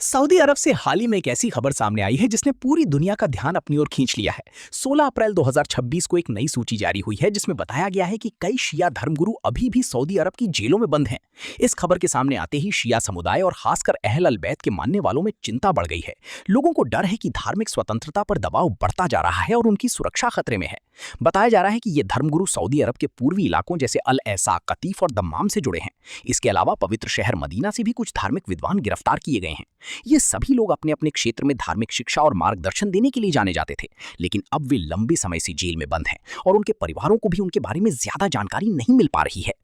Saudi अरब से हाल ही में एक ऐसी खबर सामने आई है जिसने पूरी दुनिया का ध्यान अपनी ओर खींच लिया है। 16 अप्रैल 2026 को एक नई सूची जारी हुई है जिसमें बताया गया है कि कई शिया धर्मगुरु अभी भी सऊदी अरब की जेलों में बंद हैं। इस खबर के सामने आते ही शिया समुदाय और खासकर अहल अल बैत के मानने वालों में चिंता बढ़ गई है। लोगों को डर है कि धार्मिक स्वतंत्रता पर दबाव बढ़ता जा रहा है और उनकी सुरक्षा खतरे में है। बताया जा रहा है कि ये धर्मगुरु सऊदी अरब के पूर्वी इलाकों जैसे अल ऐसा, कतीफ और दम्माम से जुड़े हैं। इसके अलावा पवित्र शहर मदीना से भी कुछ धार्मिक विद्वान गिरफ्तार किए गए हैं। ये सभी लोग अपने अपने क्षेत्र में धार्मिक शिक्षा और मार्गदर्शन देने के लिए जाने जाते थे, लेकिन अब वे लंबे समय से जेल में बंद हैं और उनके परिवारों को भी उनके बारे में ज्यादा जानकारी नहीं मिल पा रही है।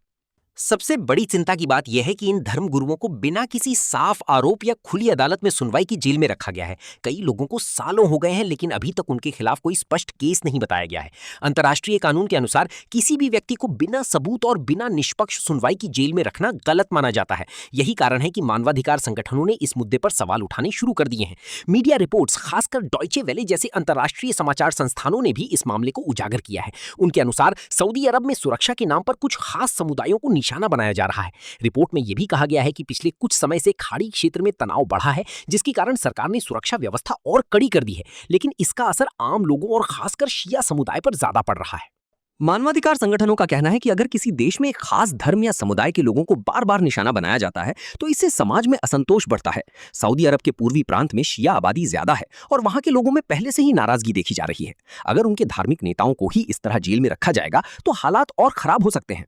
सबसे बड़ी चिंता की बात यह है कि इन धर्म गुरुओं को बिना किसी साफ आरोप या खुली अदालत में सुनवाई की जेल में रखा गया है। कई लोगों को सालों हो गए हैं, लेकिन अभी तक उनके खिलाफ कोई स्पष्ट केस नहीं बताया गया है। अंतर्राष्ट्रीय कानून के अनुसार किसी भी व्यक्ति को बिना सबूत और बिना निष्पक्ष सुनवाई की जेल में रखना गलत माना जाता है। यही कारण है कि मानवाधिकार संगठनों ने इस मुद्दे पर सवाल उठाने शुरू कर दिए हैं। मीडिया रिपोर्ट्स, खासकर डॉयचे वेले जैसे अंतर्राष्ट्रीय समाचार संस्थानों ने भी इस मामले को उजागर किया है। उनके अनुसार सऊदी अरब में सुरक्षा के नाम पर कुछ खास समुदायों को निशाना बनाया जा रहा है। रिपोर्ट में यह भी कहा गया है कि पिछले कुछ समय से खाड़ी क्षेत्र में तनाव बढ़ा है, जिसके कारण सरकार ने सुरक्षा व्यवस्था और कड़ी कर दी है, लेकिन इसका असर आम लोगों और खासकर शिया समुदाय पर ज्यादा पड़ रहा है। मानवाधिकार संगठनों का कहना है कि अगर किसी देश में एक खास धर्म या समुदाय के लोगों को बार बार निशाना बनाया जाता है तो इससे समाज में असंतोष बढ़ता है। सऊदी अरब के पूर्वी प्रांत में शिया आबादी ज्यादा है और वहां के लोगों में पहले से ही नाराजगी देखी जा रही है। अगर उनके धार्मिक नेताओं को ही इस तरह जेल में रखा जाएगा तो हालात और खराब हो सकते हैं।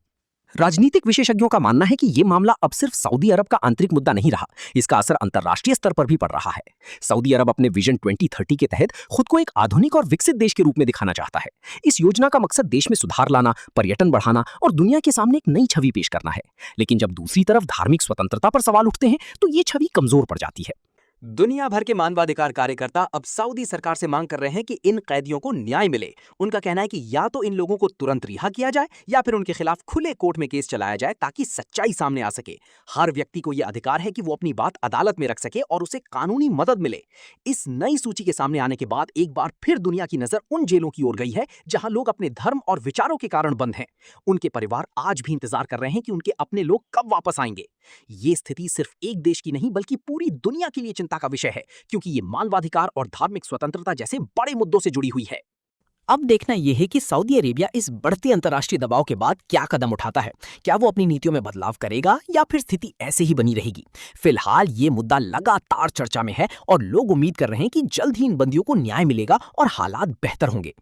राजनीतिक विशेषज्ञों का मानना है कि यह मामला अब सिर्फ सऊदी अरब का आंतरिक मुद्दा नहीं रहा, इसका असर अंतर्राष्ट्रीय स्तर पर भी पड़ रहा है। सऊदी अरब अपने विजन 2030 के तहत खुद को एक आधुनिक और विकसित देश के रूप में दिखाना चाहता है। इस योजना का मकसद देश में सुधार लाना, पर्यटन बढ़ाना और दुनिया के सामने एक नई छवि पेश करना है। लेकिन जब दूसरी तरफ धार्मिक स्वतंत्रता पर सवाल उठते हैं तो ये छवि कमजोर पड़ जाती है। दुनिया भर के मानवाधिकार कार्यकर्ता अब सऊदी सरकार से मांग कर रहे हैं कि इन कैदियों को न्याय मिले। उनका कहना है कि या तो इन लोगों को तुरंत रिहा किया जाए या फिर उनके खिलाफ खुले कोर्ट में केस चलाया जाए ताकि सच्चाई सामने आ सके। हर व्यक्ति को यह अधिकार है कि वो अपनी बात अदालत में रख सके और उसे कानूनी मदद मिले। इस नई सूची के सामने आने के बाद एक बार फिर दुनिया की नजर उन जेलों की ओर गई है जहां लोग अपने धर्म और विचारों के कारण बंद हैं। उनके परिवार आज भी इंतजार कर रहे हैं कि उनके अपने लोग कब वापस आएंगे। ये स्थिति सिर्फ एक देश की नहीं बल्कि पूरी दुनिया के लिए चिंता का विषय है, क्योंकि ये मानवाधिकार और धार्मिक स्वतंत्रता जैसे बड़े मुद्दों से जुड़ी हुई है। अब देखना यह है कि सऊदी अरेबिया इस बढ़ते अंतर्राष्ट्रीय दबाव के बाद क्या कदम उठाता है। क्या वो अपनी नीतियों में बदलाव करेगा या फिर स्थिति ऐसे ही बनी रहेगी। फिलहाल ये मुद्दा लगातार चर्चा में है और लोग उम्मीद कर रहे हैं कि जल्द ही इन बंदियों को न्याय मिलेगा और हालात बेहतर होंगे।